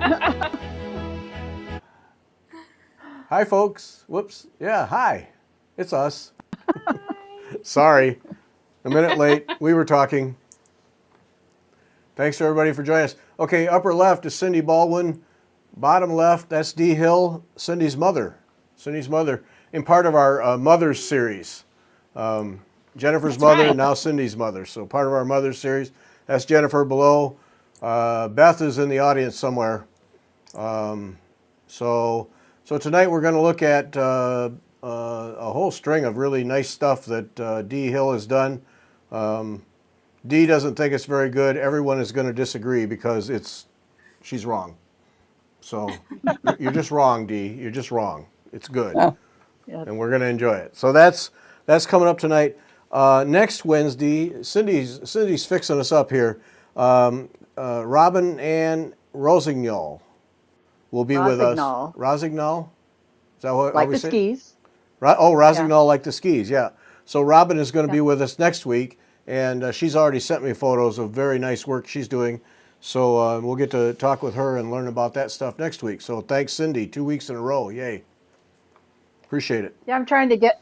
Hi, folks. Whoops. Yeah, hi. It's us. Sorry. A minute late. We were talking. Thanks to everybody for joining us. Okay, upper left is Cindy Baldwin. Bottom left, that's Dee Hill, Cindy's mother. Cindy's mother, in part of our Mothers series. Jennifer's That's mother, right. and now Cindy's mother. So part of our Mothers series. That's Jennifer below. Beth is in the audience somewhere. So tonight we're going to look at a whole string of really nice stuff that Dee Hill has done. Dee doesn't think it's very good. Everyone is going to disagree because she's wrong. So you're just wrong, Dee. You're just wrong. It's good, Oh, and we're going to enjoy it. So that's coming up tonight. Next Wednesday, Cindy's fixing us up here. Robin Ann Rosignol will be with us. Rosignol. Rosignol? Is that how Like we the say it? skis. Oh, Yeah. Rosignol like the skis, yeah. So Robin is going to Yeah. be with us next week, and she's already sent me photos of very nice work she's doing. So we'll get to talk with her and learn about that stuff next week. So thanks, Cindy. 2 weeks in a row. Yay. Appreciate it. Yeah, I'm trying to get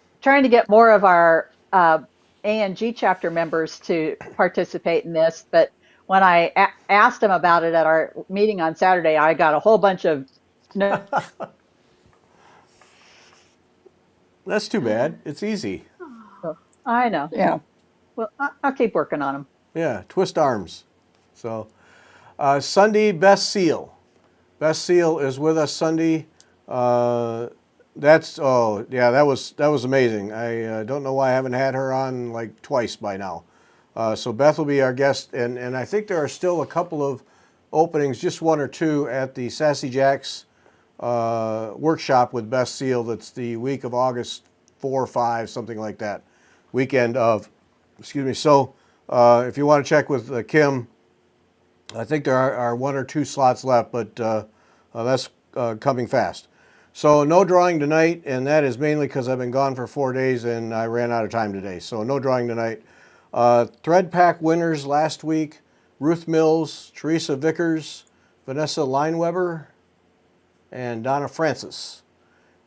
more of our A and G chapter members to participate in this, but when I asked them about it at our meeting on Saturday, I got a whole bunch of no. That's too bad. It's easy. I know. yeah. Well, I'll keep working on them. Yeah, twist arms. So Sunday, Beth Seal. Beth Seal is with us Sunday. That was amazing. I don't know why I haven't had her on like twice by now. So Beth will be our guest, and I think there are still a couple of openings, just one or two, at the Sassy Jacks workshop with Beth Seal. That's the week of August 4 or 5, something like that. Weekend of, excuse me. So if you want to check with Kim, I think there are one or two slots left, but that's coming fast. So no drawing tonight, and that is mainly because I've been gone for 4 days and I ran out of time today. So no drawing tonight. Thread pack winners last week: Ruth Mills, Teresa Vickers, Vanessa Lineweber, and Donna Francis.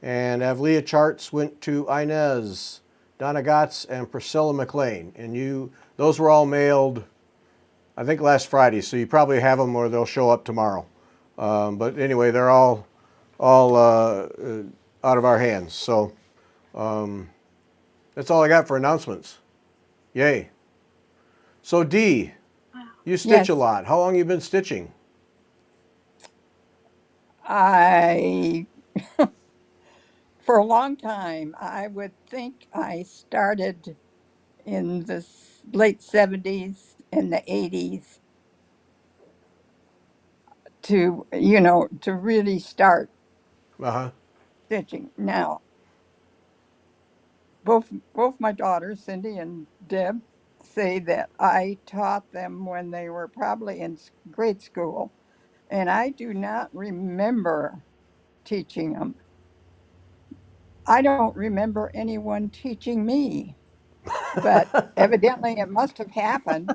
And Avlia charts went to Inez, Donna Gotts, and Priscilla McLean. And those were all mailed, I think, last Friday. So you probably have them, or they'll show up tomorrow. But anyway, they're all out of our hands. So that's all I got for announcements. Yay. So Dee, you stitch a Yes. lot. How long have you been stitching? I, for a long time, I would think I started in the late 70s and the 80s to really start Uh-huh. stitching. Now, both my daughters, Cindy and Deb, say that I taught them when they were probably in grade school, and I do not remember teaching them. I don't remember anyone teaching me, but evidently it must have happened.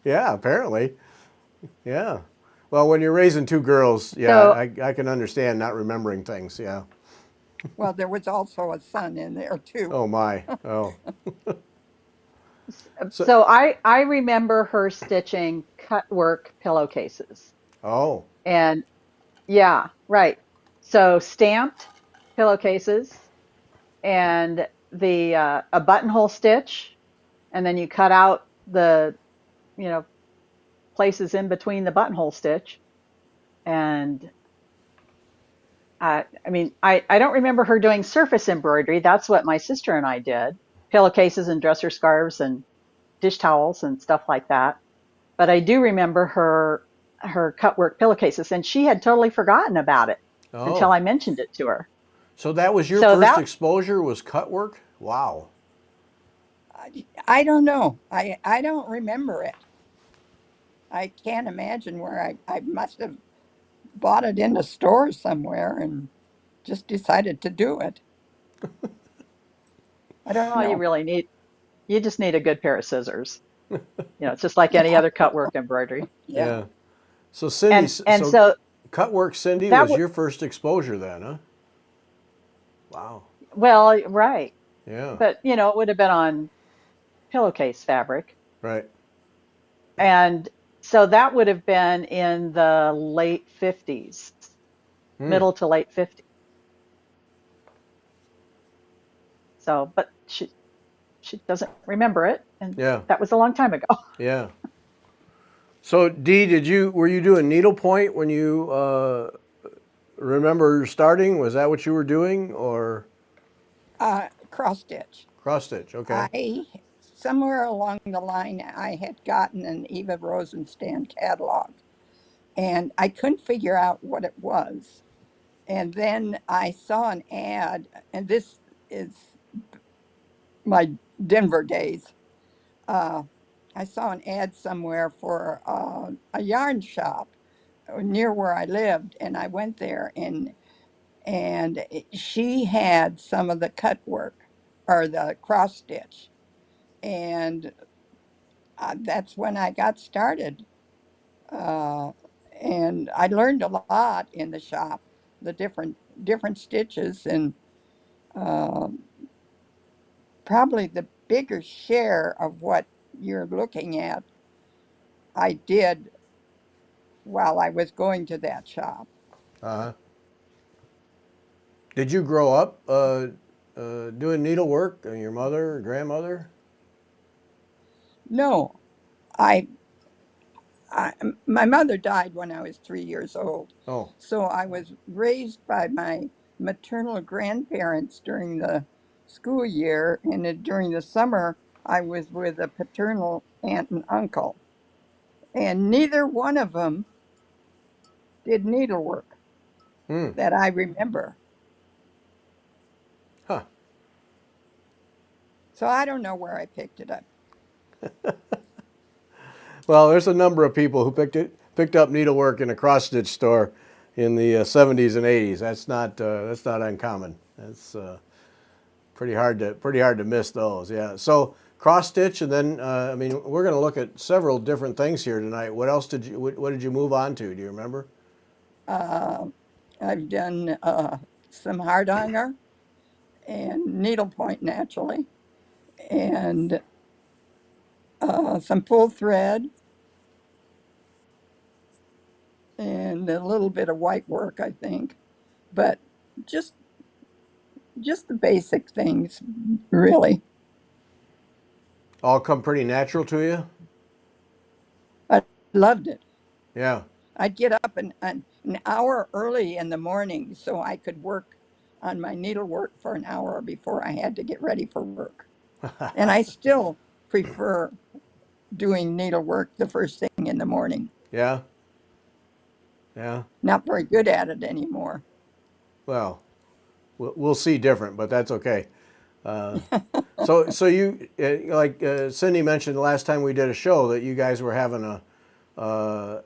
Yeah, apparently. Yeah. Well, when you're raising two girls, yeah, So I can understand not remembering things. Yeah. Well, there was also a son in there too. Oh my. Oh. So. so I remember her stitching cut work pillowcases. Oh. And yeah, right. So stamped pillowcases and the a buttonhole stitch, and then you cut out the you know places in between the buttonhole stitch. And I don't remember her doing surface embroidery. That's what my sister and I did: pillowcases and dresser scarves and dish towels and stuff like that. But I do remember her cut work pillowcases, and she had totally forgotten about it until Oh. I mentioned it to her. So that was your So first that exposure, was cut work? Wow. I don't know. I don't remember it. I can't imagine where I must have bought it in a store somewhere and just decided to do it. I don't all know. you just need a good pair of scissors. It's just like any other cut work embroidery. Yeah. Yeah. So Cindy, And so so cut work, Cindy, that was was, your first exposure then, huh? Wow. well, right. Yeah. But, it would have been on pillowcase fabric. Right. And so that would have been in the late 50s, Hmm. middle to late 50s. So, but she doesn't remember it, and Yeah. that was a long time ago. Yeah. So Dee, were you doing needlepoint when you remember starting? Was that what you were doing, or Cross stitch. cross stitch? Okay. I somewhere along the line I had gotten an Eva Rosenstand catalog, and I couldn't figure out what it was. And then I saw an ad, and this is my Denver days. Uh, I saw an ad somewhere for a yarn shop near where I lived, and I went there, and she had some of the cut work or the cross stitch, and that's when I got started. Uh, and I learned a lot in the shop, the different stitches, and uh, probably the bigger share of what you're looking at, I did while I was going to that shop. Uh-huh. Did you grow up doing needlework? Your mother or grandmother? No, I, my mother died when I was 3 years old, Oh. so I was raised by my maternal grandparents during the school year, and during the summer I was with a paternal aunt and uncle, and neither one of them did needlework Hmm. that I remember. Huh. So I don't know where I picked it up. Well, there's a number of people who picked up needlework in a cross stitch store in the 70s and 80s. That's not uncommon. That's pretty hard to miss those. Yeah. So cross stitch, and then I mean, we're going to look at several different things here tonight. What else what did you move on to? Do you remember? Uh, I've done some hardhanger and needlepoint naturally, and some full thread, and a little bit of white work, I think. But just just the basic things, really. All come pretty natural to you? I loved it. Yeah. I'd get up an hour early in the morning so I could work on my needlework for an hour before I had to get ready for work. And I still prefer doing needlework the first thing in the morning. Yeah. Yeah. Not very good at it anymore. Well, we'll see different, but that's okay. Uh, so you like Cindy mentioned the last time we did a show that you guys were having a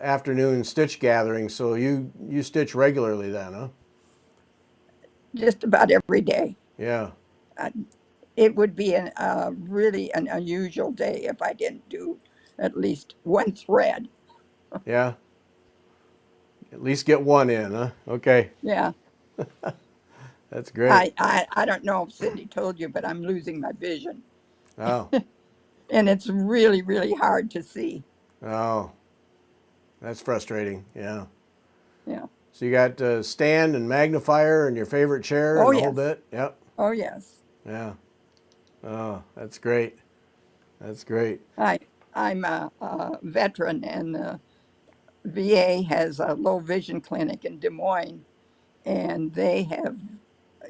afternoon stitch gathering. So you stitch regularly then, huh? Just about every day. Yeah. Uh, it would be really an unusual day if I didn't do at least one thread. Yeah. At least get one in, huh? Okay. Yeah. That's great. I don't know if Cindy told you, but I'm losing my vision. Oh. And it's really, really hard to see. Oh. That's frustrating. Yeah. Yeah. So you got stand and magnifier and your favorite chair Oh, and the whole yes. bit. Yep. Oh, yes. Yeah. Oh, that's great. That's great. I, I'm a veteran, and the VA has a low vision clinic in Des Moines, and they have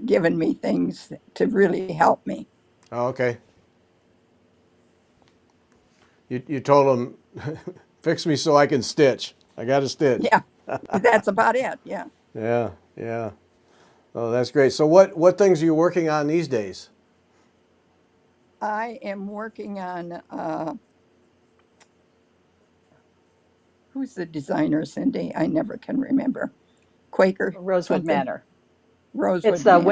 given me things to really help me. Oh, okay. You told them, fix me so I can stitch. I got to stitch. Yeah, that's about it. Yeah. Yeah, yeah. Oh, that's great. So what things are you working on these days? I am working on, who's the designer, Cindy? I never can remember. Quaker Rosewood something? Manor. It's Rosewood the Man.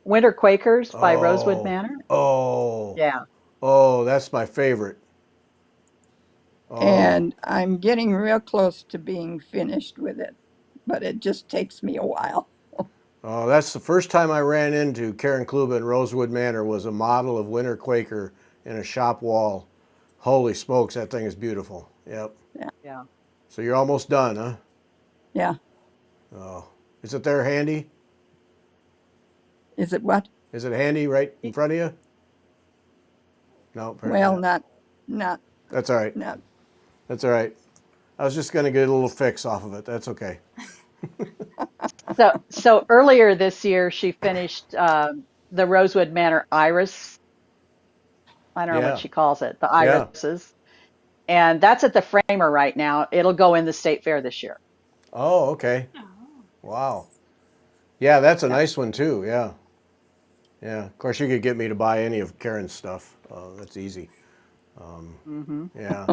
Winter Quakers by Rosewood Oh, Manor. oh, Yeah. oh, that's my favorite. Oh, and I'm getting real close to being finished with it, but it just takes me a while. oh, that's the first time I ran into Karen Kluba in Rosewood Manor was a model of Winter Quaker in a shop wall. Holy smokes, that thing is beautiful. Yep. Yeah, Yeah. So you're almost done, huh? yeah. Oh, is it there handy? Is it what? Is it handy right in front of you? No, apparently Well, not. not, That's all right. not. That's all right. I was just going to get a little fix off of it. That's okay. So earlier this year, she finished the Rosewood Manor iris. I don't know what Yeah. she calls it, the Yeah. irises. And that's at the framer right now. It'll go in the state fair this year. Oh, okay. Oh. Wow. Yeah, that's a Yeah. nice one too. Yeah. Yeah. Of course, you could get me to buy any of Karen's stuff. That's easy. Mm-hmm. Yeah.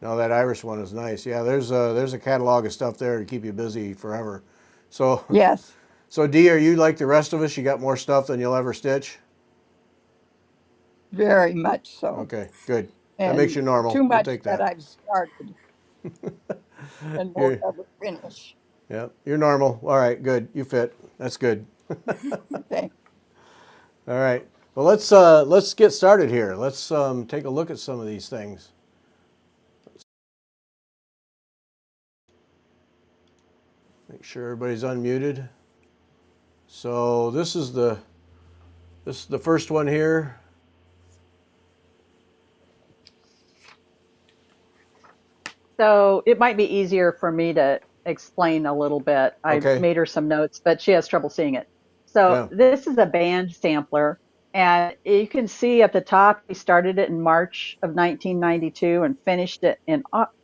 No, that Irish one is nice. Yeah, there's a catalog of stuff there to keep you busy forever. So, Yes, so Dee, are you like the rest of us? You got more stuff than you'll ever stitch? very much so. Okay, good. That makes And you normal. too We'll much take that that. I've started and won't You're, ever finish. yeah, you're normal. All right, good. You fit. That's good. Okay. All right. Well, let's get started here. Let's take a look at some of these things. Make sure everybody's unmuted. So this is the first one here. So it might be easier for me to explain a little bit. I Okay. made her some notes, but she has trouble seeing it. So Yeah. this is a band sampler. And you can see at the top, we started it in March of 1992 and finished it in August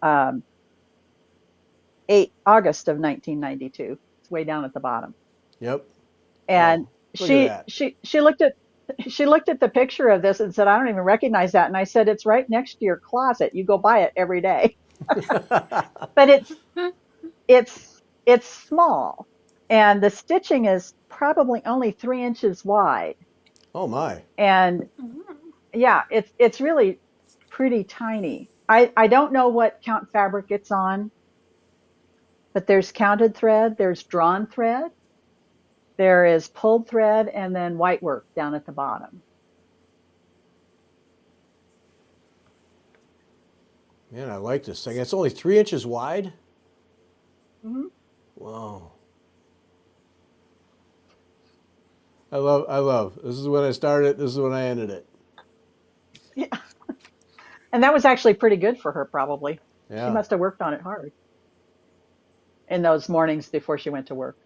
of 1992. It's way down at the bottom. Yep. And Oh, look at that. she looked at the picture of this and said, I don't even recognize that. And I said, it's right next to your closet. You go by it every day. But it's small, and the stitching is probably only 3 inches wide. Oh my. And yeah, it's really pretty tiny. I don't know what count fabric it's on, but there's counted thread, there's drawn thread, there is pulled thread, and then white work down at the bottom. Man, I like this thing. It's only 3 inches wide. Hmm. Wow. I love. This is when I started. This is when I ended it. Yeah. And that was actually pretty good for her, probably. She Yeah. must have worked on it hard in those mornings before she went to work.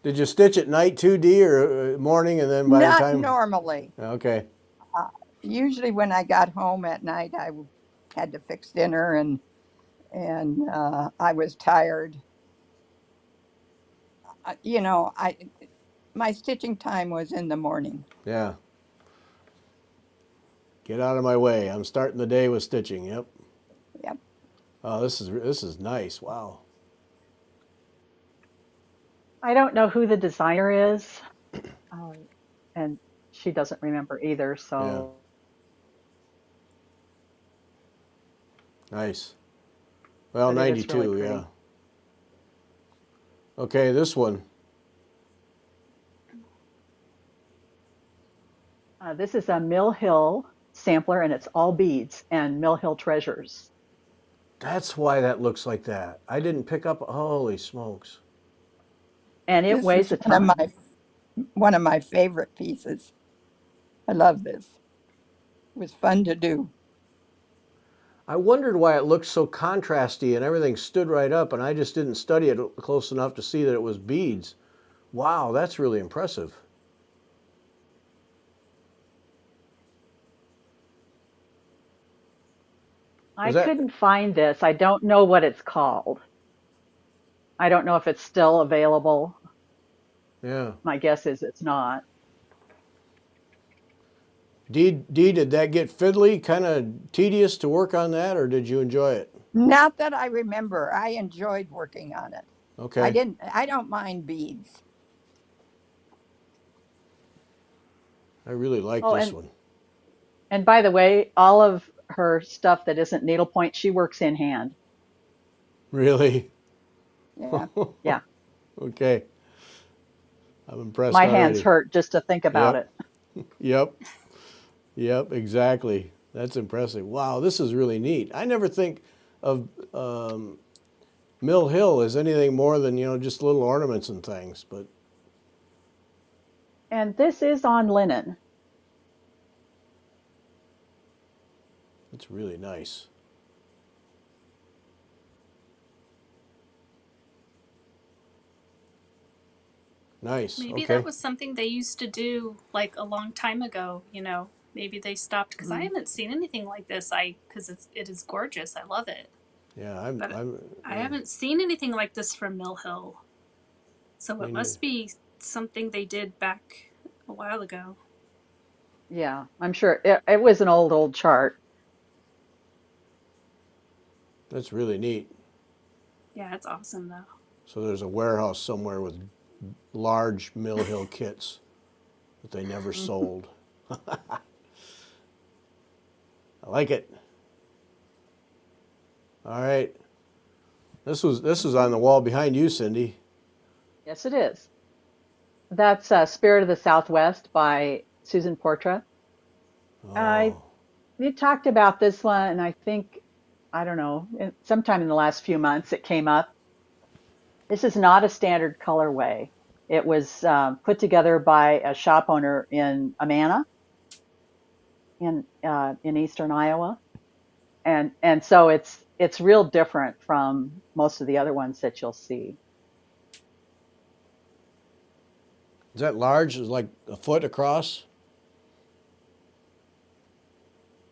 Did you stitch at night too, Dee, or morning, and then by the Not time? normally. Okay. Usually when I got home at night, had to fix dinner and I was tired. I my stitching time was in the morning. Yeah. Get out of my way. I'm starting the day with stitching. Yep. Yep. Oh, this is nice. Wow. I don't know who the designer is, um, and she doesn't remember either. Yeah. So, Nice. Well, but it is really 92. Yeah. pretty. Okay, this one. This is a Mill Hill sampler, and it's all beads and Mill Hill treasures. That's why that looks like that. I didn't pick up. Holy smokes. And it This weighs is a ton. one of my favorite pieces. I love this. It was fun to do. I wondered why it looked so contrasty and everything stood right up, and I just didn't study it close enough to see that it was beads. Wow, that's really impressive. I Was that? couldn't find this. I don't know what it's called. I don't know if it's still available. Yeah. My guess is it's not. Dee, did that get fiddly, kind of tedious to work on that, or did you enjoy it? Not that I remember. I enjoyed working on it. Okay. I don't mind beads. I really like Oh, this and one. And by the way, all of her stuff that isn't needlepoint, she works in hand. Really? Yeah. Yeah. Okay. I'm impressed My hands already. hurt just to think about Yep. it. Yep. Yep. Exactly. That's impressive. Wow, this is really neat. I never think of Mill Hill as anything more than, just little ornaments and things, but And this is on linen. it's really nice. Nice. Maybe that Okay. was something they used to do like a long time ago, Maybe they stopped because I Mm. haven't seen anything like this. Because it is gorgeous. I love it. Yeah, But I yeah, haven't seen anything like this from Mill Hill. So me it neither. must be something they did back a while ago. Yeah, I'm sure it was an old chart. That's really neat. Yeah, it's awesome though. So there's a warehouse somewhere with large Mill Hill kits that they never sold. I like it. All right. This was on the wall behind you, Cindy. Yes, it is. That's Spirit of the Southwest by Susan Portra. I Oh, We talked about this one, and I think, I don't know, sometime in the last few months it came up. This is not a standard colorway. It was put together by a shop owner in Amana, in eastern Iowa, and so it's real different from most of the other ones that you'll see. is that large? Is it like a foot across?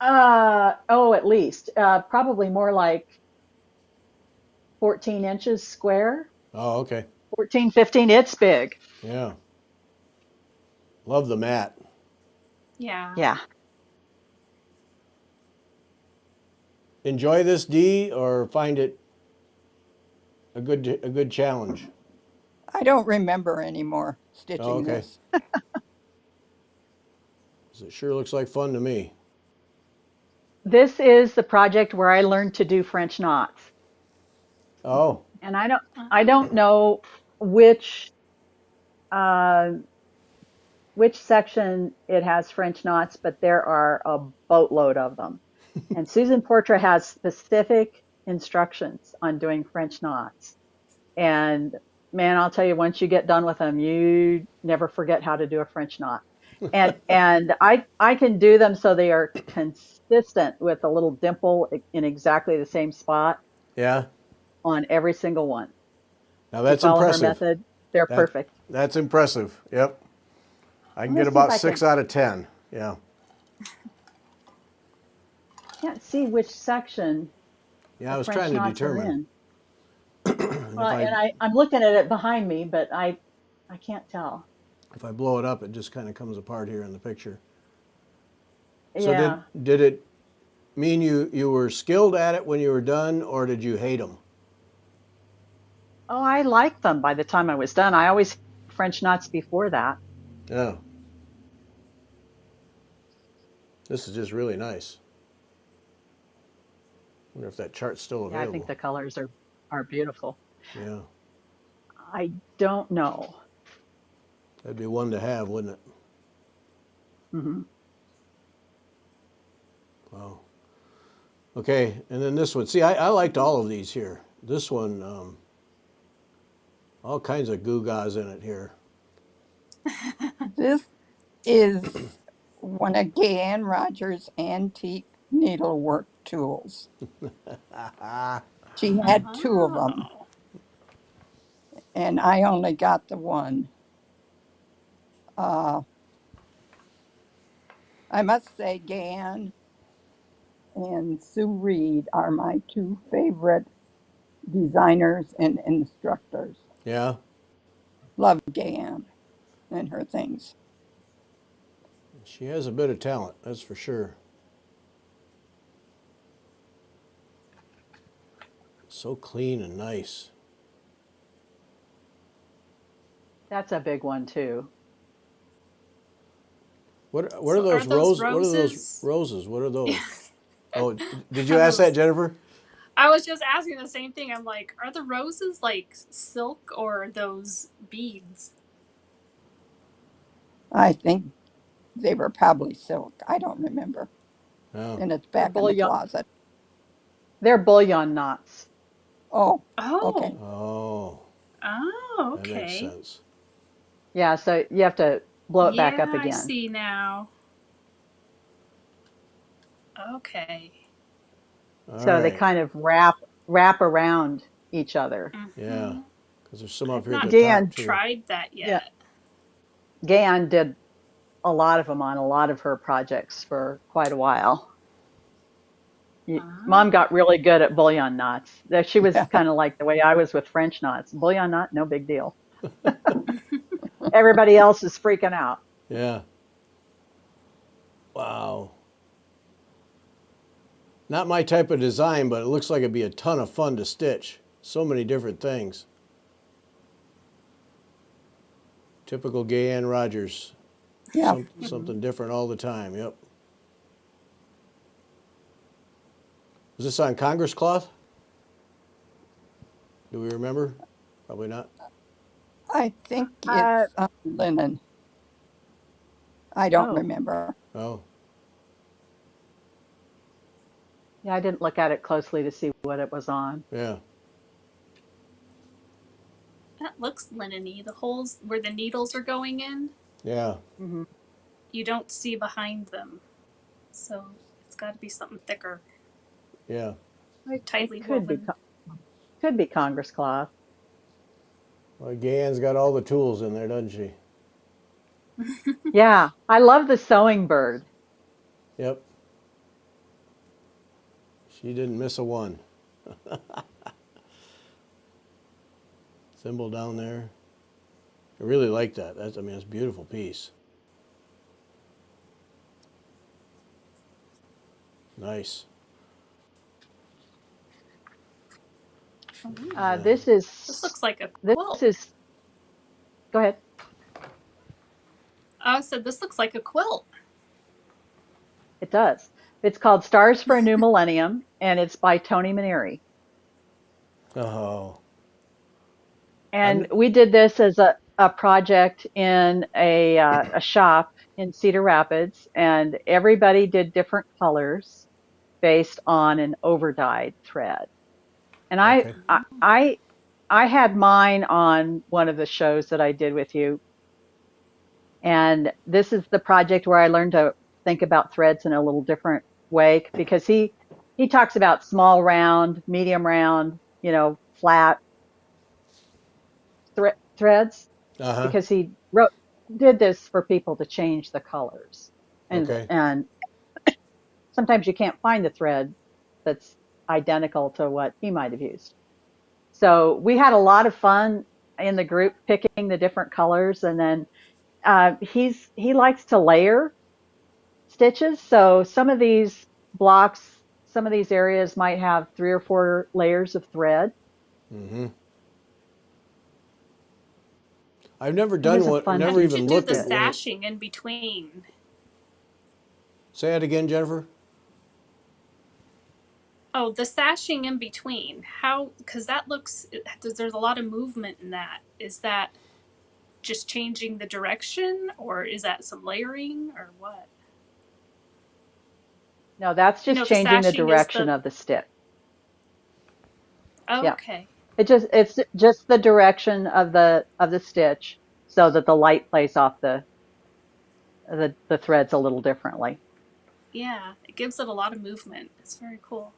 Oh, at least probably more like 14 inches square, Oh, okay. 14, 15. It's big. Yeah. Love the mat. Yeah. Yeah. Enjoy this, D, or find it a good challenge? I don't remember anymore Oh, stitching okay. this. 'Cause it sure looks like fun to me. This is the project where I learned to do French knots. Oh, And I don't Oh. know which uh, which section it has French knots, but there are a boatload of them. And Susan Portra has specific instructions on doing French knots. And man, I'll tell you, once you get done with them, you never forget how to do a French knot. And I can do them so they are consistent with a little dimple in exactly the same spot yeah. on every single one. Now If you that's follow her impressive. method, they're That perfect. that's impressive. Yep. I can Let me get see if about I six can. out of 10. Yeah. Can't see which section Yeah, the I was French trying to knots are determine. in. And Well, and I'm looking at it behind me, but I can't tell. if I blow it up, it just kind of comes apart here in the picture. So did Yeah. did it mean you were skilled at it when you were done, or did you hate them? Oh, I liked them by the time I was done. I always had French knots before that. Yeah. This is just really nice. Wonder if that chart's still Yeah, I think available. the colors are beautiful. Yeah. I don't know. That'd be one to have, wouldn't it? Hmm. Wow. Okay, and then this one. See, I liked all of these here. This one, all kinds of gewgaws in it here. This is one of Gay Ann Rogers' antique needlework tools. She had two of them, Oh. and I only got the one. Uh, I must say, Gay Ann and Sue Reed are my two favorite designers and instructors. Yeah. Love Gay Ann and her things. She has a bit of talent, that's for sure. So clean and nice. That's a big one too. What are So are those those What are those roses? roses? What are Yeah. those? Oh, did you Are ask that, those? Jennifer? I was just asking the same thing. I'm like, are the roses like silk or are those beads? I think they were probably silk. I don't remember. Oh, And it's They're back in the bullion. closet. They're bullion knots. Oh, okay. Oh. oh, Oh, that makes okay. sense. Yeah, so you have to blow it back up Yeah, I again. see now. Okay. All So they right. kind of wrap around each other. Yeah, Mm-hmm. because there's some up I've here at not the top Gan, too. tried that yeah, yet. Gan did a lot of them on a lot of her projects for quite a while. Mom Ah. got really good at bullion knots. She was Yeah. kind of like the way I was with French knots. Bullion knot, no big deal. Everybody else is freaking out. Yeah. Wow. Not my type of design, but it looks like it'd be a ton of fun to stitch. So many different things. Typical Gay Ann Rogers. Yeah. Mhm. Something different all the time. Yep. Is this on Congress cloth? Do we remember? Probably not. I think Uh, it's linen. I don't oh, remember. Oh, yeah, I didn't look at it closely to see what it was on. yeah. That looks linen-y. The holes where the needles are going in, Yeah. Hmm. you don't see behind them. So it's got to be something thicker. Yeah. Very It tightly woven. could be Congress cloth. Well, Gay Ann's got all the tools in there, doesn't she? Yeah, I love the sewing bird. Yep. She didn't miss a one. Thimble down there. I really like that. I mean, it's a beautiful piece. Nice. Ooh. Uh, Yeah. this is This looks like a this quilt. is. Go ahead. I said this looks like a quilt. It does. It's called Stars for a New Millennium, and it's by Tony Maneri. Oh. And I'm. we did this as a project in a shop in Cedar Rapids, and everybody did different colors based on an overdyed thread. And Okay. I had mine on one of the shows that I did with you, and this is the project where I learned to think about threads in a little different way because he talks about small round, medium round, flat threads Uh huh. because he did this for people to change the colors, Okay. and sometimes you can't find the thread that's identical to what he might have used. So we had a lot of fun in the group picking the different colors, and then he likes to layer stitches. So some of these blocks, some of these areas might have 3 or 4 layers of thread. Mm-hmm. I've never It done is a one. I've fun How never did piece you even do looked the at to one. sashing in between? Say that again, Jennifer. Oh, the sashing in between. How? Because that looks. There's a lot of movement in that. Is that just changing the direction, or is that some layering, or what? No, that's You just know, the changing the sashing is direction the. of the stitch. Oh, Yeah. okay. It's just the direction of the stitch so that the light plays off the threads a little differently. Yeah, it gives it a lot of movement. It's very cool.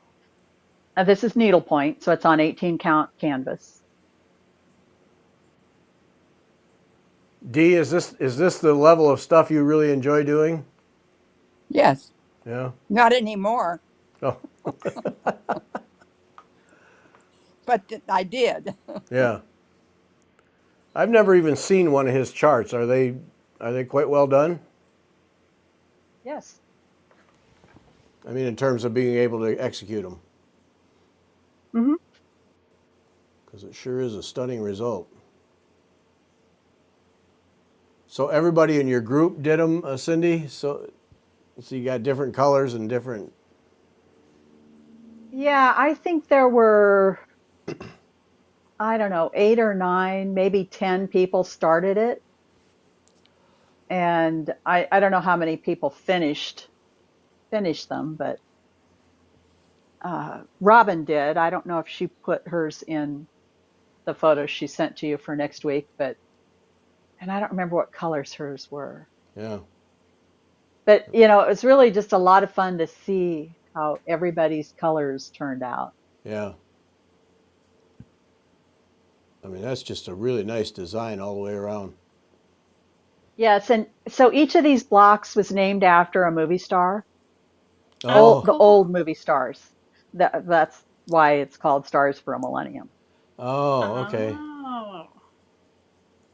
This is needlepoint, so it's on 18 count canvas. Dee, is this the level of stuff you really enjoy doing? Yes. Yeah. Not anymore, Oh. but I did. Yeah. I've never even seen one of his charts. Are they quite well done? Yes. I mean, in terms of being able to execute them, Hmm. because it sure is a stunning result. So everybody in your group did them, Cindy? So you got different colors and different... Yeah, I think there were, I don't know, 8 or 9, maybe 10 people started it. And I don't know how many people finished them, but Robin did. I don't know if she put hers in the photos she sent to you for next week, and I don't remember what colors hers were. Yeah. But, it was really just a lot of fun to see how everybody's colors turned out. Yeah. I mean, that's just a really nice design all the way around. Yes, and so each of these blocks was named after a movie star, Oh, Oh, the cool. old movie stars. That's why it's called Stars for a Millennium. oh, okay. Oh.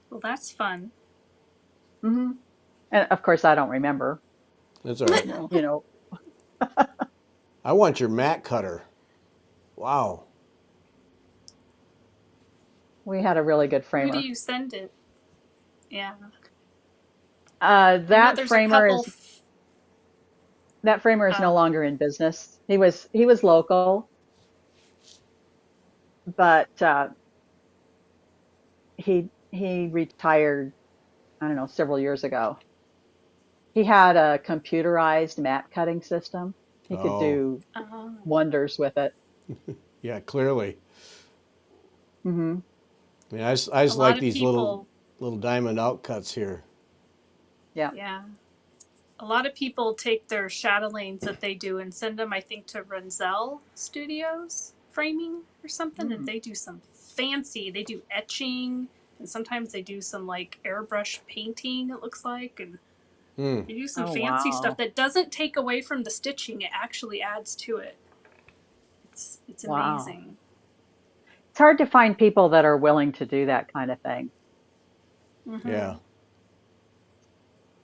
Well, that's fun. Hmm. And of course, I don't remember, That's all right. No. you know. I want your mat cutter. Wow. We had a really good Who do framer. you send it? Yeah. I know That there's a framer couple. is that framer is no Oh, longer in business. He was local, but he retired, I don't know, several years ago. He had a computerized mat cutting system. He could Oh, do oh. wonders with it. yeah, clearly. Hmm. I mean, I A just lot like of these little people, diamond outcuts here. Yeah. yeah. A lot of people take their chatelaines that they do and send them, I think, to Renzel Studios framing or something, and Mm. they do some fancy. They do etching, and sometimes they do some like airbrush painting. It looks like, and Hmm. they do some Oh, fancy stuff wow. that doesn't take away from the stitching. It actually adds to it. It's Wow. amazing. It's hard to find people that are willing to do that kind of thing. Mm-hmm. Yeah.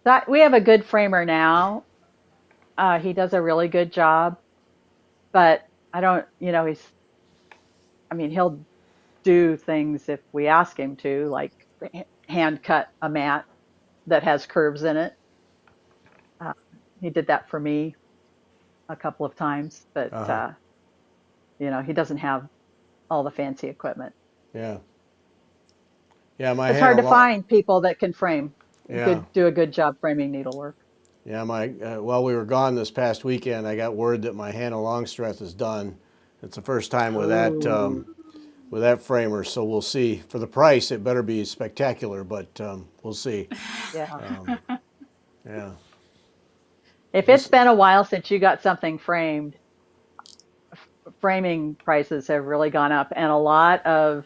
That we have a good framer now. He does a really good job, but I don't, I mean, he'll do things if we ask him to, like hand cut a mat that has curves in it. Uh, he did that for me a couple of times, but Uh-huh. he doesn't have all the fancy equipment. Yeah. Yeah, my It's hard Hannah to Long. find people that can frame, Yeah. do a good job framing needlework. Yeah, while we were gone this past weekend, I got word that my Hannah Longstreth is done. It's the first time Oh, with that framer, so we'll see. For the price, it better be spectacular, but we'll see. yeah. Um, yeah. If it's This, been a while since you got something framed, framing prices have really gone up, and a lot of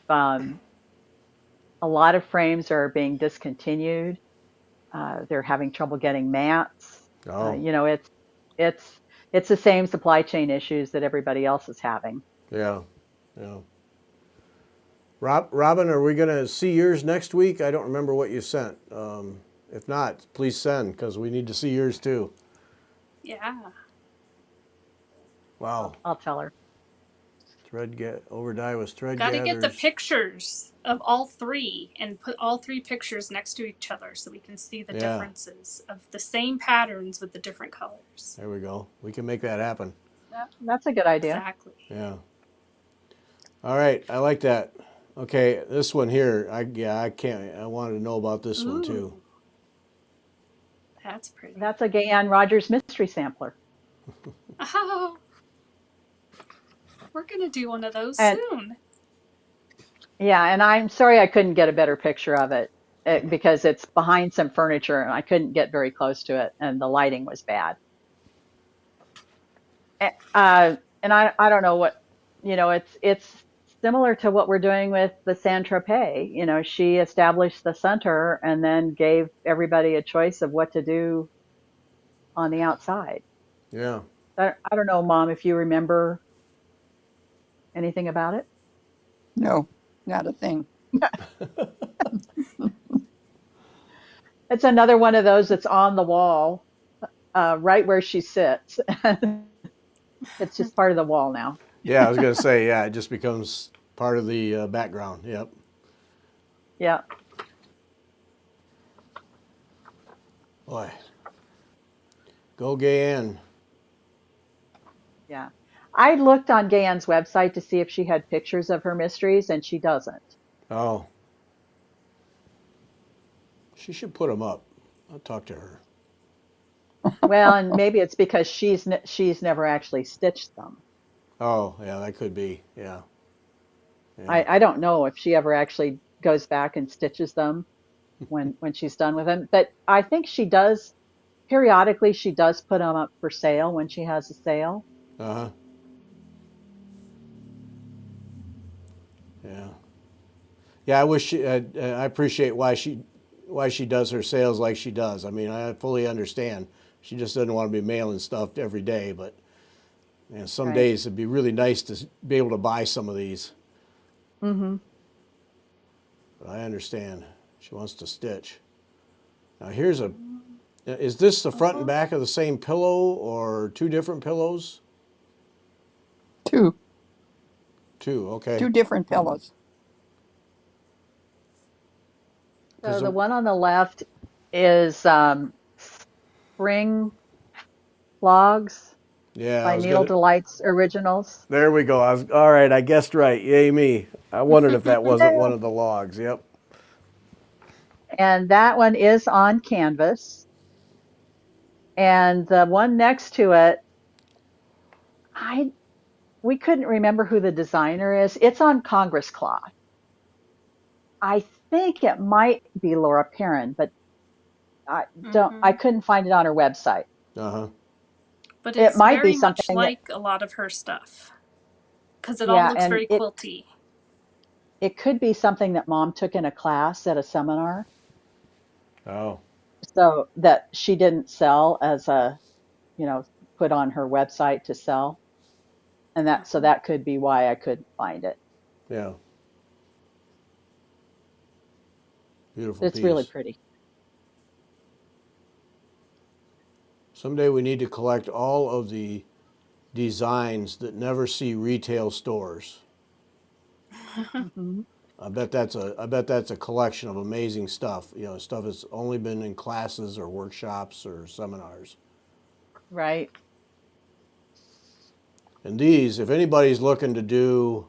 frames are being discontinued. They're having trouble getting mats. oh, It's it's the same supply chain issues that everybody else is having. yeah, yeah. Robin, are we going to see yours next week? I don't remember what you sent. If not, please send because we need to see yours too. Yeah. Wow. I'll tell her. Overdye with thread Got to get the gathers. pictures of all three and put all three pictures next to each other so we can see the Yeah, differences of the same patterns with the different colors. there we go. We can make that happen. That's a good idea. Exactly. Yeah. All right, I like that. Okay, this one here, I can't. I wanted to know about this one too. Ooh, that's pretty. That's a Gayan Rogers mystery sampler. Oh, we're going to do one of those And soon. yeah, and I'm sorry I couldn't get a better picture of it, because it's behind some furniture and I couldn't get very close to it and the lighting was bad. And I don't know what, it's similar to what we're doing with the Saint Tropez. She established the center and then gave everybody a choice of what to do on the outside. Yeah. I don't know, Mom, if you remember anything about it. No, not a thing. It's another one of those that's on the wall, right where she sits. It's just part of the wall now. Yeah, I was gonna say, yeah, it just becomes part of the background. Yep. Yeah. Boy. Go Gayanne. Yeah. I looked on Gayanne's website to see if she had pictures of her mysteries, and she doesn't. Oh. She should put them up. I'll talk to her. Well, and maybe it's because she's never actually stitched them. Oh, yeah, that could be. Yeah. Yeah. I don't know if she ever actually goes back and stitches them when she's done with them. But I think she does periodically. She does put them up for sale when she has a sale. Uh-huh. Yeah. Yeah, I wish I appreciate why she does her sales like she does. I mean, I fully understand. She just doesn't want to be mailing stuff every day, but some Right. days it'd be really nice to be able to buy some of these. Mm-hmm. But I understand. She wants to stitch. Now here's is this the front and back of the same pillow or two different pillows? Two Two, okay. different pillows. So Because the one on the left is Spring Logs yeah, I by was Needle gonna. Delights Originals. There we go. All right. I guessed right. Yay me! I wondered if that wasn't one of the logs. Yep. And that one is on canvas. And the one next to it, I we couldn't remember who the designer is. It's on Congress cloth. I think it might be Laura Perrin, but I Hmm. couldn't find it on her website. Uh huh. But It it's might be very much something that, like a lot of her stuff because it all yeah, looks and very quilty. it could be something that mom took in a class at a seminar, Oh. so that she didn't sell as a, you know, put on her website to sell. And Uh-huh. that could be why I couldn't find it. Yeah. Beautiful It's really piece. pretty. Someday we need to collect all of the designs that never see retail stores. Hmm. I bet that's a collection of amazing stuff. Stuff that's only been in classes or workshops or seminars. Right. And these, if anybody's looking to do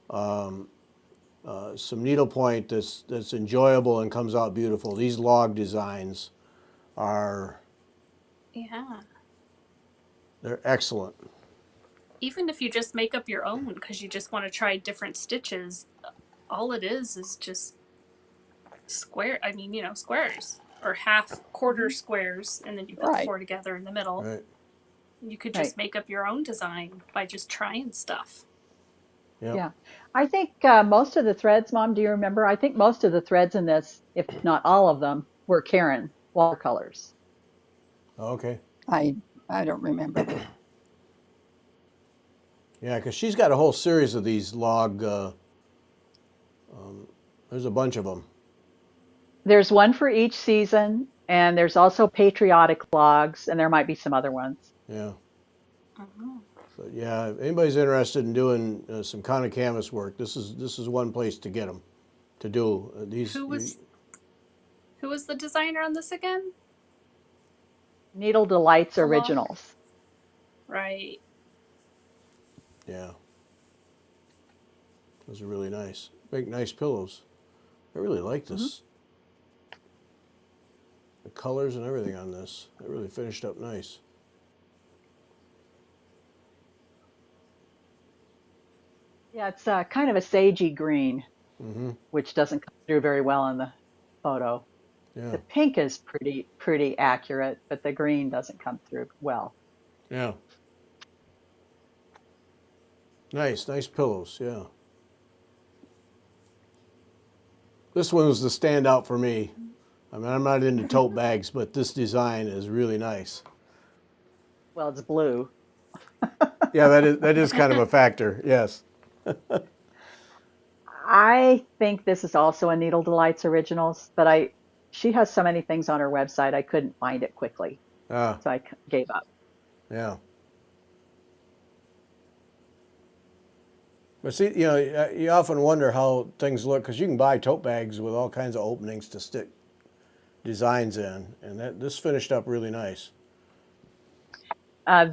some needlepoint that's enjoyable and comes out beautiful, these log designs are Yeah. they're excellent. Even if you just make up your own because you just want to try different stitches, all it is just square. I mean, squares or half quarter Hmm. squares, and then you put the Right. four together in the middle. Right. You could Right. just make up your own design by just trying stuff. Yep. Yeah. I think most of the threads, Mom, do you remember? I think most of the threads in this, if not all of them, were Karen watercolors. Okay. I I don't remember. Yeah, because she's got a whole series of these log. There's a bunch of them. There's one for each season, and there's also patriotic logs, and there might be some other ones. Yeah. Uh-huh. But yeah, if anybody's interested in doing some kind of canvas work, this is one place to get them to do these. Who was who was the designer on this again? Needle Delights The log, Originals. right? Yeah, those are really nice. Make nice pillows. I really like Hmm. this. The colors and everything on this. It really finished up nice. Yeah, it's kind of a sagey green, Mm-hmm. which doesn't come through very well in the photo. Yeah. The pink is pretty accurate, but the green doesn't come through well. Yeah. Nice pillows. Yeah. This one was the standout for me. I mean, I'm not into tote bags, but this design is really nice. Well, it's blue. Yeah, that is kind of a factor. Yes. I think this is also a Needle Delights Originals, but she has so many things on her website, I couldn't find it quickly, Ah, so I gave up. yeah. But see, you often wonder how things look because you can buy tote bags with all kinds of openings to stick designs in, and this finished up really nice.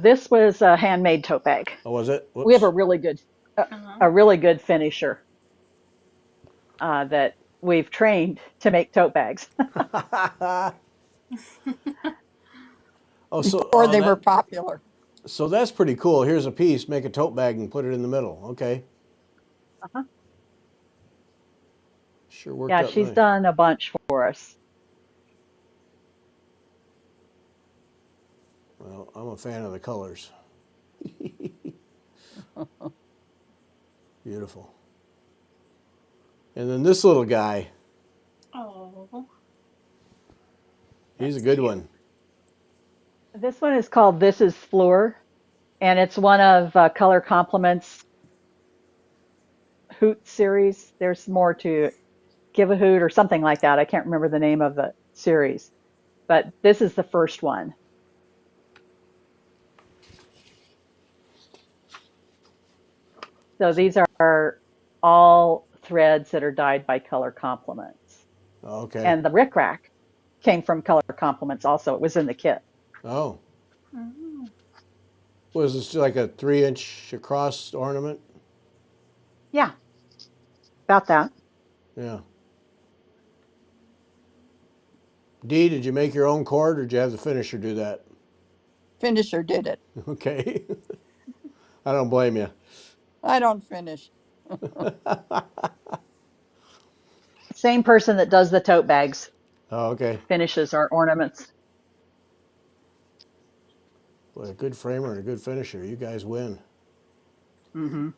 This was a handmade tote bag. Oh, was it? We have Whoops. a really good finisher that we've trained to make tote bags. Oh, before they were popular. so that's pretty cool. Here's a piece, make a tote bag and put it in the middle. Okay. Uh-huh. Sure worked Yeah, out she's nice. done a bunch for us. Well, I'm a fan of the colors. Beautiful. And then this little guy, Oh, he's a that's good cute. one. This one is called This Is Fleur, and it's one of Color Compliments Hoot series. There's more to Give a Hoot or something like that. I can't remember the name of the series, but this is the first one. So these are all threads that are dyed by Color Compliments. Okay. And the rickrack came from Color Compliments also. It was in the kit. Oh. Mm. Was this like a 3-inch across ornament? Yeah, about that. Yeah. Dee, did you make your own cord or did you have the finisher do that? Finisher did it. Okay. I don't blame you. I don't finish. Same person that does the tote bags Oh, okay. finishes our ornaments. Boy, a good framer and a good finisher. You guys win. Mm-hmm.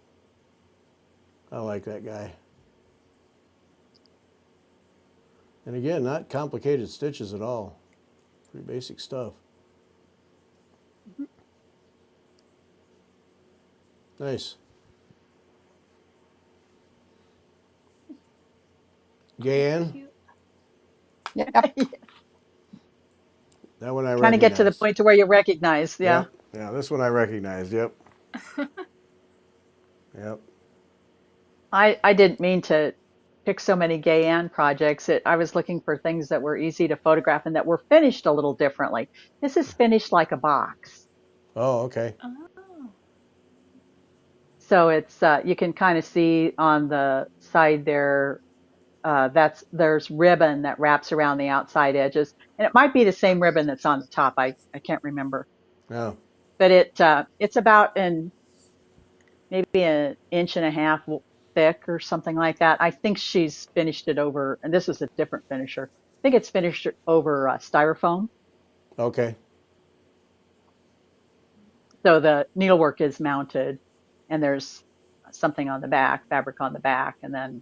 I like that guy. And again, not complicated stitches at all. Pretty basic stuff. Nice. Gayan, Cute. Yep. that one I Kind of get to the recognized. point to where you recognize. Yeah. Yep. Yeah, this one I recognized. Yep. Yep. I didn't mean to pick so many gay Anne projects. I was looking for things that were easy to photograph and that were finished a little differently. This is finished like a box. Oh, okay. Oh. So it's you can kind of see on the side there there's ribbon that wraps around the outside edges, and it might be the same ribbon that's on the top. I can't remember, Yeah. but it's about maybe an inch and a half thick or something like that. I think she's finished it over, and this is a different finisher. I think it's finished over styrofoam. Okay. So the needlework is mounted, and there's something on the back, fabric on the back, and then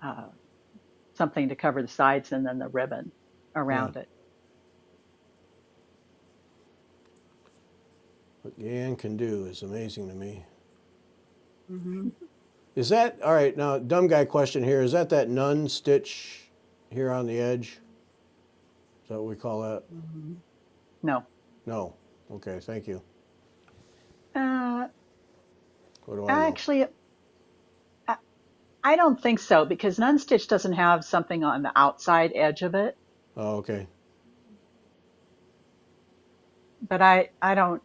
uh, something to cover the sides, and then the ribbon Yeah. around it. What Gayan can do is amazing to me. Mm-hmm. Is that, all right, now, dumb guy question here. Is that nun stitch here on the edge? Is that what we call that? Mm-hmm. No. No. Okay, thank you. Uh, What do I know? Actually, I don't think so because nun stitch doesn't have something on the outside edge of it. Oh, okay. But I don't.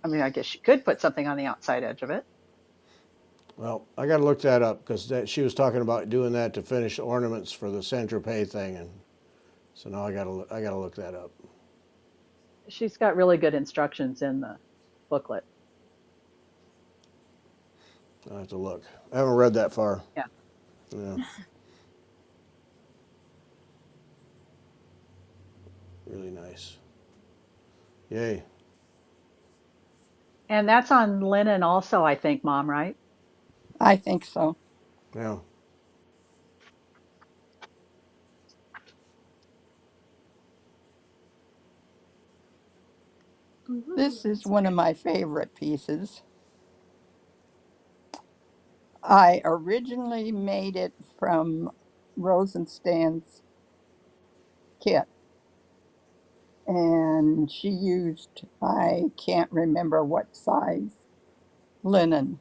I mean, I guess you could put something on the outside edge of it. Well, I got to look that up because she was talking about doing that to finish ornaments for the Saint Tropez thing, and so now I got to look that up. She's got really good instructions in the booklet. I have to look. I haven't read that far. Yeah. Yeah. Really nice. Yay. And that's on linen also, I think, Mom, right? I think so. Yeah. Ooh, This is that's one of pretty. my favorite pieces. I originally made it from Rosenstan's kit, and she used, I can't remember what size linen.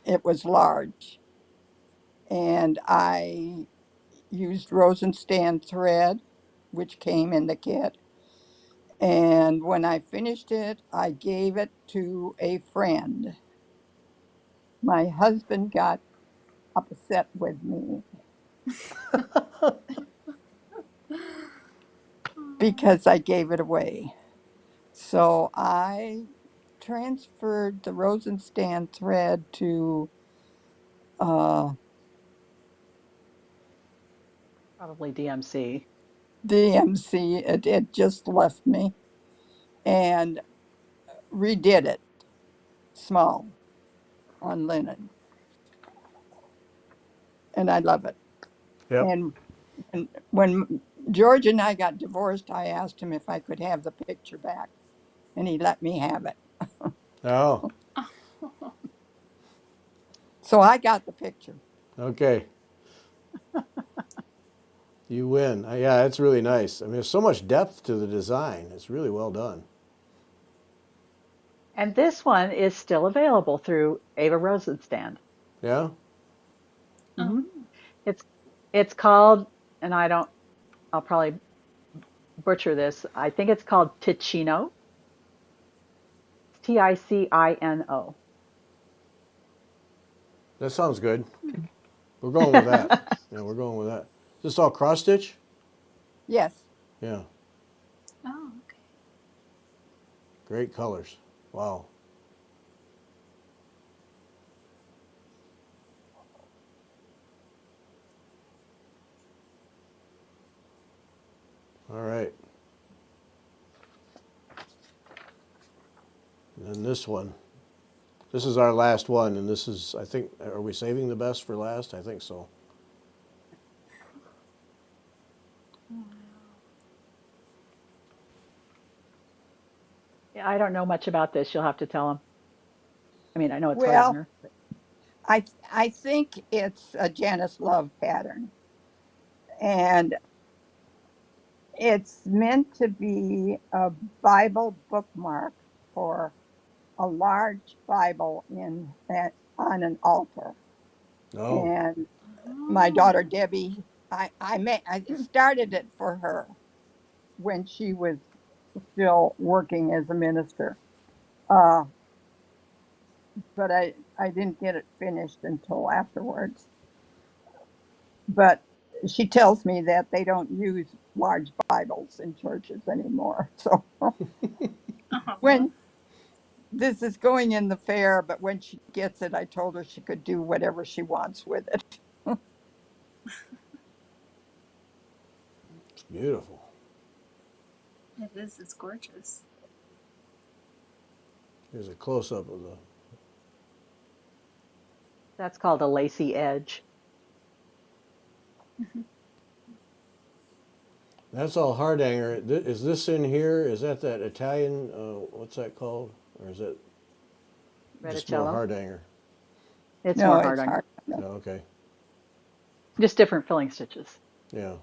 It was large, and I used Rosenstand thread, which came in the kit. And when I finished it, I gave it to a friend. My husband got upset with me because I gave it away. So I transferred the Rosenstand thread to uh, Probably DMC. DMC. It just left me and redid it small on linen. And I love it. Yep. And when George and I got divorced, I asked him if I could have the picture back, and he let me have it. Oh, So I got the picture. okay. You win. Yeah, it's really nice. I mean, there's so much depth to the design. It's really well done. And this one is still available through Ava Rosenstand. Yeah? Oh, hmm It's it's called, and I'll probably butcher this. I think it's called Ticino. Ticino. That sounds good. We're going with that. Yeah, we're going with that. Is this all cross stitch? Yes. Yeah. oh, okay. Great colors. Wow. All right. And then this one. This is our last one, and this is, I think, are we saving the best for last? I think so. Yeah, I don't know much about this. You'll have to tell him. I mean, I know it's Well, Wagner. I think it's a Janice Love pattern, and it's meant to be a Bible bookmark for a large Bible on an altar. Oh, And my daughter Oh. Debbie, I started it for her when she was still working as a minister. Uh, but I didn't get it finished until afterwards. But she tells me that they don't use large Bibles in churches anymore. So Uh-huh. when this is going in the fair, but when she gets it, I told her she could do whatever she wants with it. it's beautiful. It is. It's gorgeous. Here's a close up of the. That's called a lacy edge. That's all hard hanger. Is this in here? Is that Italian? What's that called? Or is it just more Reticello. hard hanger? It's No, more hard it's on, hard. Oh, okay. just different filling stitches. Yeah.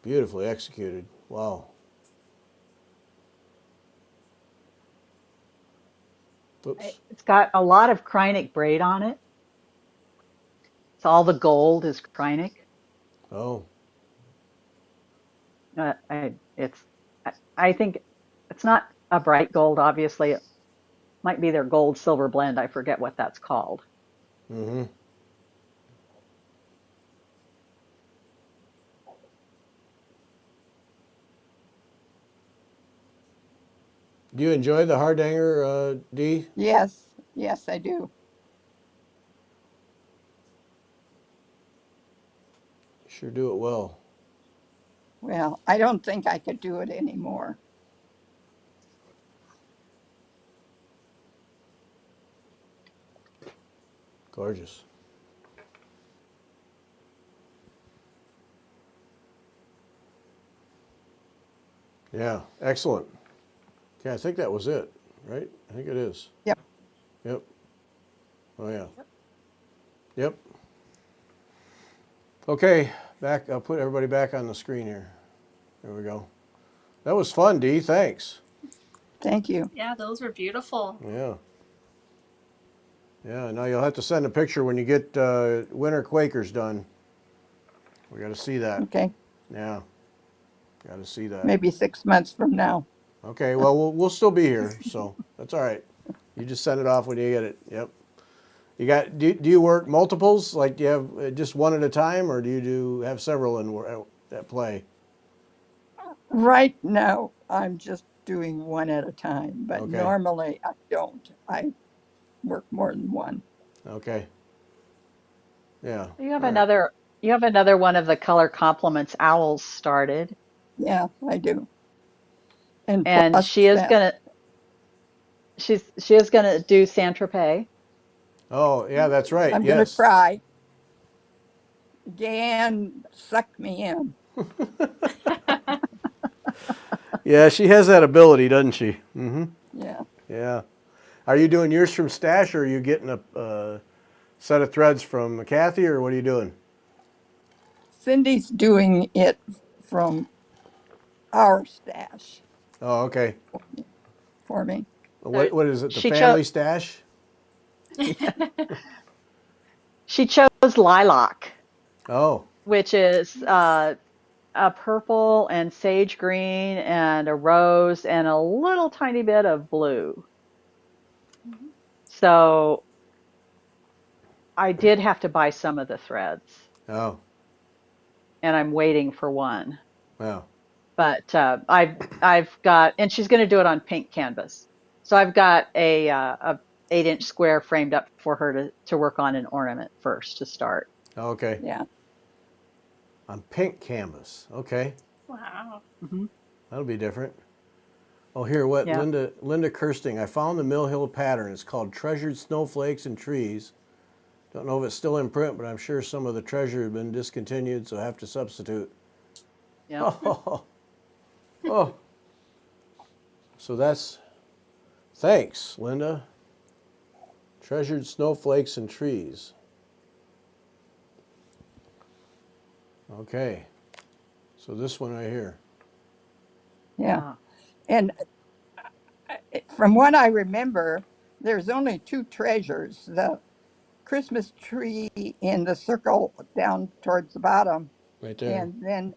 Beautifully executed. Wow. Oops. It's got a lot of Kreinik braid on it. So all the gold is Kreinik. Oh, It's, I think it's not a bright gold, obviously. It might be their gold silver blend. I forget what that's called. mm-hmm. Do you enjoy the hard hanger, Dee? Yes, yes, I do. Sure do it well. Well, I don't think I could do it anymore. Gorgeous. Yeah, excellent. Okay, I think that was it, right? I think it is. Yep. Yep. Oh, yeah. Yep. Okay, back. I'll put everybody back on the screen here. There we go. That was fun, Dee. Thanks. Thank you. Yeah, those were beautiful. Yeah. Yeah, now you'll have to send a picture when you get winter Quakers done. We got to see that. Okay, Yeah, got to see that. maybe 6 months from now. Okay, well, we'll still be here, so that's all right. You just send it off when you get it. Yep. You got? Do you work multiples? Like, do you have just one at a time, or do you have several at play? Right now, I'm just doing one at a time, but Okay. normally I don't. I work more than one. Okay. Yeah. You have All right. another one of the color complements owls started, Yeah, I do. And and plus that, she is gonna do Saint Tropez. Oh, yeah, that's right. I'm going to Yes. try. Dan, suck me in. Yeah, she has that ability, doesn't she? Mm-hmm. Yeah. Yeah. Are you doing yours from stash, or are you getting a set of threads from Kathy, or what are you doing? Cindy's doing it from our stash Oh, okay. for me. So What is it? The she chose family stash? she chose lilac, Oh, which is a purple and sage green and a rose and a little tiny bit of blue. So I did have to buy some of the threads, oh, and I'm waiting for one. yeah. But I've got, and she's going to do it on pink canvas. So I've got a 8-inch square framed up for her to work on an ornament first to start. Okay. Yeah. On pink canvas. Okay. Wow. Hmm. That'll be different. Oh, here, what? Yeah. Linda Kirsting. I found the Mill Hill pattern. It's called Treasured Snowflakes and Trees. Don't know if it's still in print, but I'm sure some of the treasure has been discontinued, so I have to substitute. Yeah. Oh, oh. So that's, thanks, Linda. Treasured Snowflakes and Trees. Okay. So this one right here. Yeah. And from what I remember, there's only two treasures, the Christmas tree in the circle down towards the bottom, Right there. and then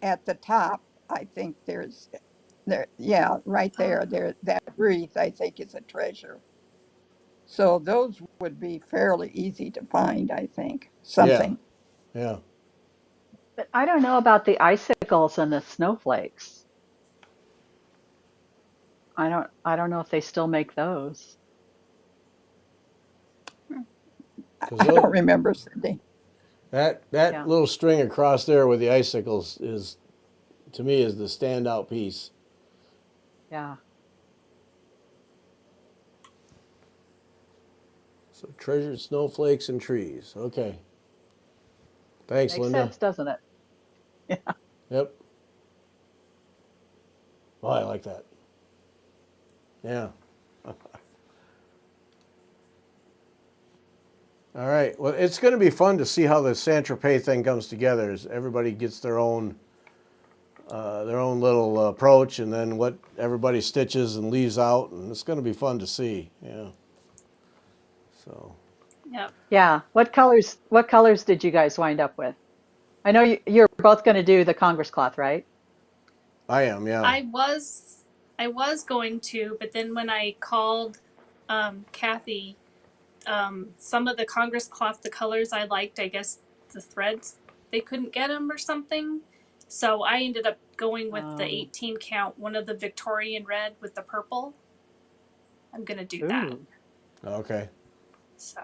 at the top, I think yeah, right there, that wreath, I think is a treasure. So those would be fairly easy to find, I think. Yeah. Something. Yeah. But I don't know about the icicles and the snowflakes. I don't know if they still make those. I don't remember, Cindy. That Yeah. little string across there with the icicles is, to me, is the standout piece. Yeah. So treasured snowflakes and trees. Okay. Thanks, Makes Linda. sense, doesn't it? Yeah. Yep. Oh, I like that. Yeah. All right. Well, it's going to be fun to see how the Saint Tropez thing comes together. As everybody gets their own little approach, and then what everybody stitches and leaves out, and it's going to be fun to see. Yeah. So. Yep. Yeah. What colors did you guys wind up with? I know you're both going to do the Congress cloth, right? I am. Yeah. I was going to, but then when I called Kathy, some of the Congress cloth, the colors I liked, I guess the threads, they couldn't get them or something. So I ended up going with the 18 count, one of the Victorian red with the purple. I'm going to do that. Ooh, Okay. So,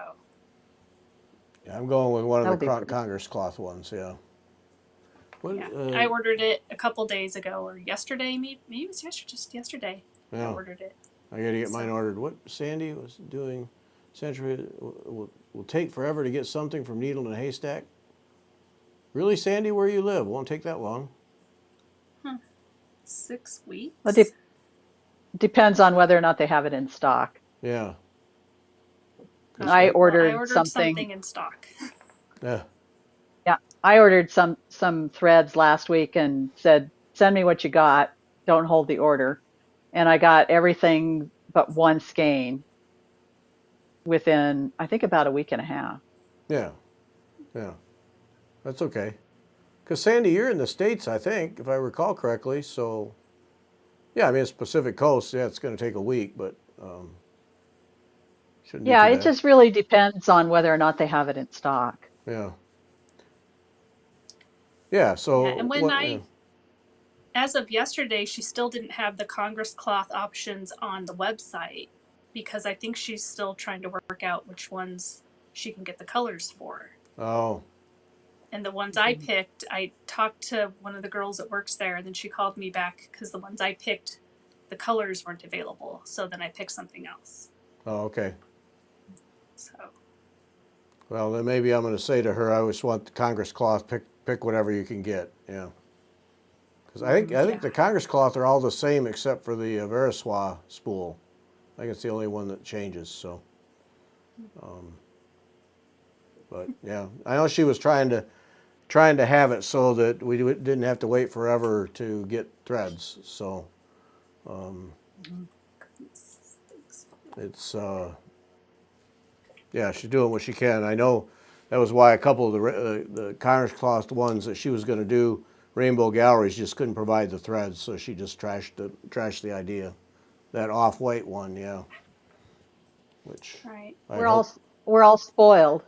Yeah, I'm going with one of that'll the be pretty. Congress cloth ones. Yeah. What? yeah. I ordered it a couple days ago or yesterday, maybe it was just yesterday. I Yeah. ordered it. I got to get mine ordered. What Sandy was doing? Century will take forever to get something from Needle and Haystack. Really, Sandy, where you live? Won't take that long. 6 weeks? Well, depends on whether or not they have it in stock. Yeah. I ordered, I ordered something. in stock. Yeah. Yeah, I ordered some threads last week and said, "Send me what you got. Don't hold the order." And I got everything but one skein, within, I think, about a week and a half. Yeah, yeah, that's okay. Because Sandy, you're in the States, I think, if I recall correctly. So, yeah, I mean, it's Pacific Coast. Yeah, it's going to take a week, but shouldn't be Yeah, too it bad. just really depends on whether or not they have it in stock. Yeah, yeah. Yeah, and So when what? Yeah. I, as of yesterday, she still didn't have the Congress cloth options on the website because I think she's still trying to work out which ones she can get the colors for. Oh, And the ones I picked, I talked to one of the girls that works there, and then she called me back because the ones I picked, the colors weren't available. So then I picked something else. oh, okay. So Well, then maybe I'm going to say to her, I just want the Congress cloth. Pick whatever you can get. Yeah. Because I think yeah, the Congress cloth are all the same except for the Veriswa spool. I think it's the only one that changes. So, but yeah, I know she was trying to have it so that we didn't have to wait forever to get threads. So it's yeah, she's doing what she can. I know that was why a couple of the Congress cloth ones that she was going to do, Rainbow Galleries, just couldn't provide the threads, so she just trashed the idea. That off-white one, yeah, which right. I'd We're all hope, we're all spoiled.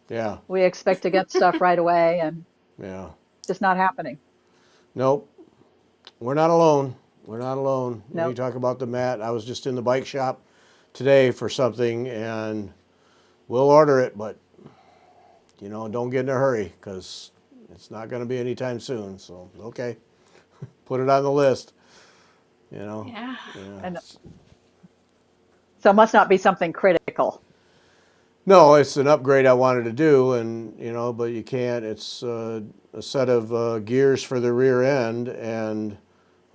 yeah, We expect to get stuff right away, and yeah. it's just not happening. Nope, we're not alone. We're not alone. You know, you Nope. talk about the mat. I was just in the bike shop today for something, and we'll order it, but you know, don't get in a hurry because it's not going to be anytime soon. So, okay, put it on the list. You know, Yeah. yeah. And so it must not be something critical. No, it's an upgrade I wanted to do, and you know, but you can't. It's a set of gears for the rear end, and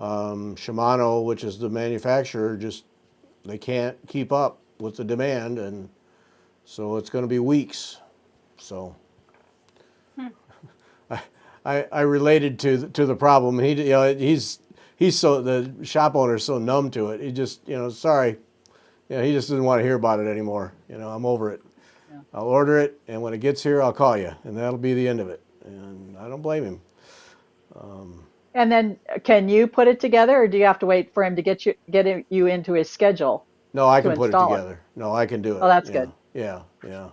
Shimano, which is the manufacturer, just they can't keep up with the demand, and so it's going to be weeks. So. I related to the problem. He, you know, he's so, the shop owner's so numb to it. He just, you know, sorry, you know, he just doesn't want to hear about it anymore. You know, I'm over it. Yeah. I'll order it, and when it gets here, I'll call you, and that'll be the end of it. And I don't blame him. And then can you put it together, or do you have to wait for him to get you into his schedule No, I to can put it install it? together. No, I can do Oh, it. that's Yeah, good. yeah, yeah.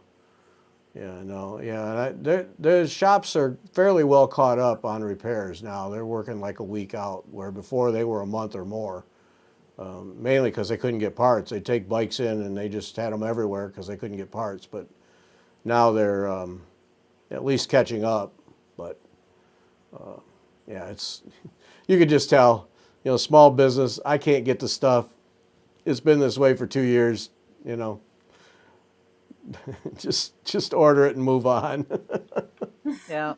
Yeah, no, yeah. The shops are fairly well caught up on repairs now. They're working like a week out, where before they were a month or more. Mainly because they couldn't get parts. They take bikes in and they just had them everywhere because they couldn't get parts. But now they're at least catching up. But yeah, it's you could just tell, you know, small business. I can't get the stuff. It's been this way for 2 years. You know, just order it and move on. Yeah.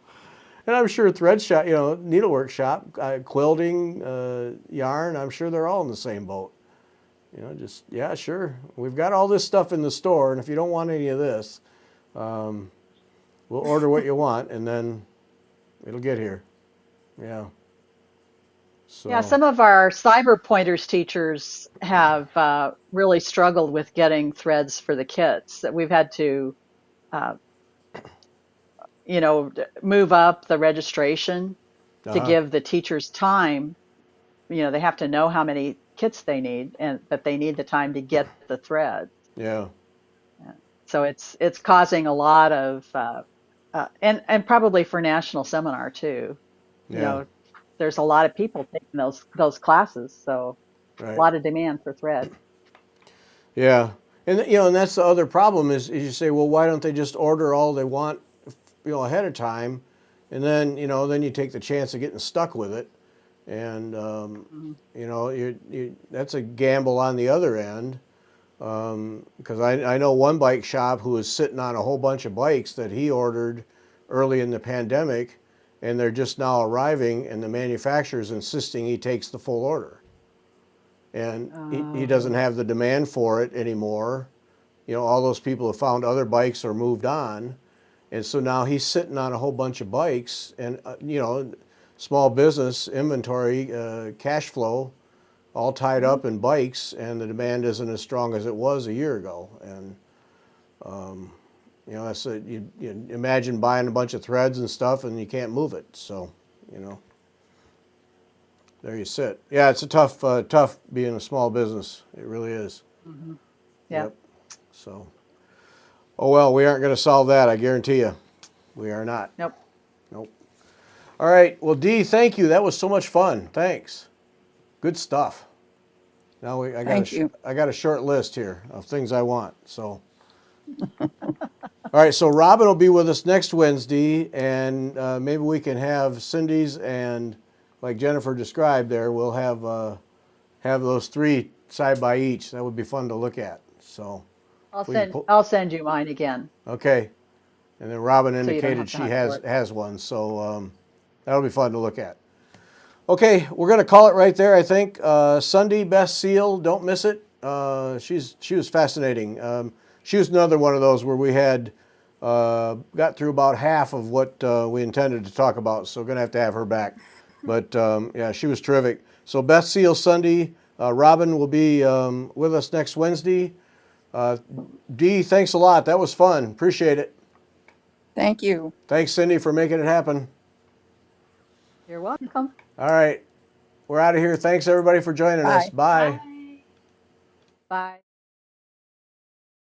And I'm sure thread shop, you know, needlework shop, quilting, yarn. I'm sure they're all in the same boat. You know, just, yeah, sure. We've got all this stuff in the store, and if you don't want any of this, we'll order what you want, and then it'll get here. Yeah. Yeah, So, some of our cyber pointers teachers have really struggled with getting threads for the kits. That we've had to, uh, move up the registration to uh-huh. give the teachers time. They have to know how many kits they need, and that they need the time to get the thread. Yeah. So it's causing a lot of, and probably for national seminar too. You Yeah. know, there's a lot of people taking those classes, so a Right. lot of demand for thread. Yeah. And, you know, and that's the other problem is you say, well, why don't they just order all they want, you know, ahead of time? And then, you know, then you take the chance of getting stuck with it. And, Mhm. you know, that's a gamble on the other end. Because I know one bike shop who was sitting on a whole bunch of bikes that he ordered early in the pandemic, and they're just now arriving, and the manufacturer's insisting he takes the full order. And he doesn't Oh, have the demand for it anymore. You know, all those people have found other bikes or moved on. And so now he's sitting on a whole bunch of bikes, and, you know, small business, inventory, cash flow, all tied mhm. up in bikes, and the demand isn't as strong as it was a year ago. And You know, that's you imagine buying a bunch of threads and stuff and you can't move it. So, you know, there you sit. Yeah, it's a tough being a small business. It really is. Mm-hmm. Yeah. Yep. So, oh well, we aren't going to solve that. I guarantee you, we are not. Nope. Nope. All right. Well, Dee, thank you. That was so much fun. Thanks. Good stuff. Now Thank you. I got a short list here of things I want. So. All right, so Robin will be with us next Wednesday, and maybe we can have Cindy's and, like Jennifer described there, we'll have those 3 side by each. That would be fun to look at. So I'll send you mine again. Okay, and then Robin So you don't indicated have to she hunt for it. has one, so that'll be fun to look at. Okay, we're gonna call it right there. I think Sunday Best Seal. Don't miss it. She was fascinating. She was another one of those where we had got through about half of what we intended to talk about, so we're going to have her back. But yeah, she was terrific. So Best Seal Sunday. Robin will be with us next Wednesday. Dee, thanks a lot. That was fun. Appreciate it. Thank you. Thanks, Cindy, for making it happen. You're welcome. All right. We're out of here. Thanks, everybody, for joining us. Bye. Bye. Bye. Bye.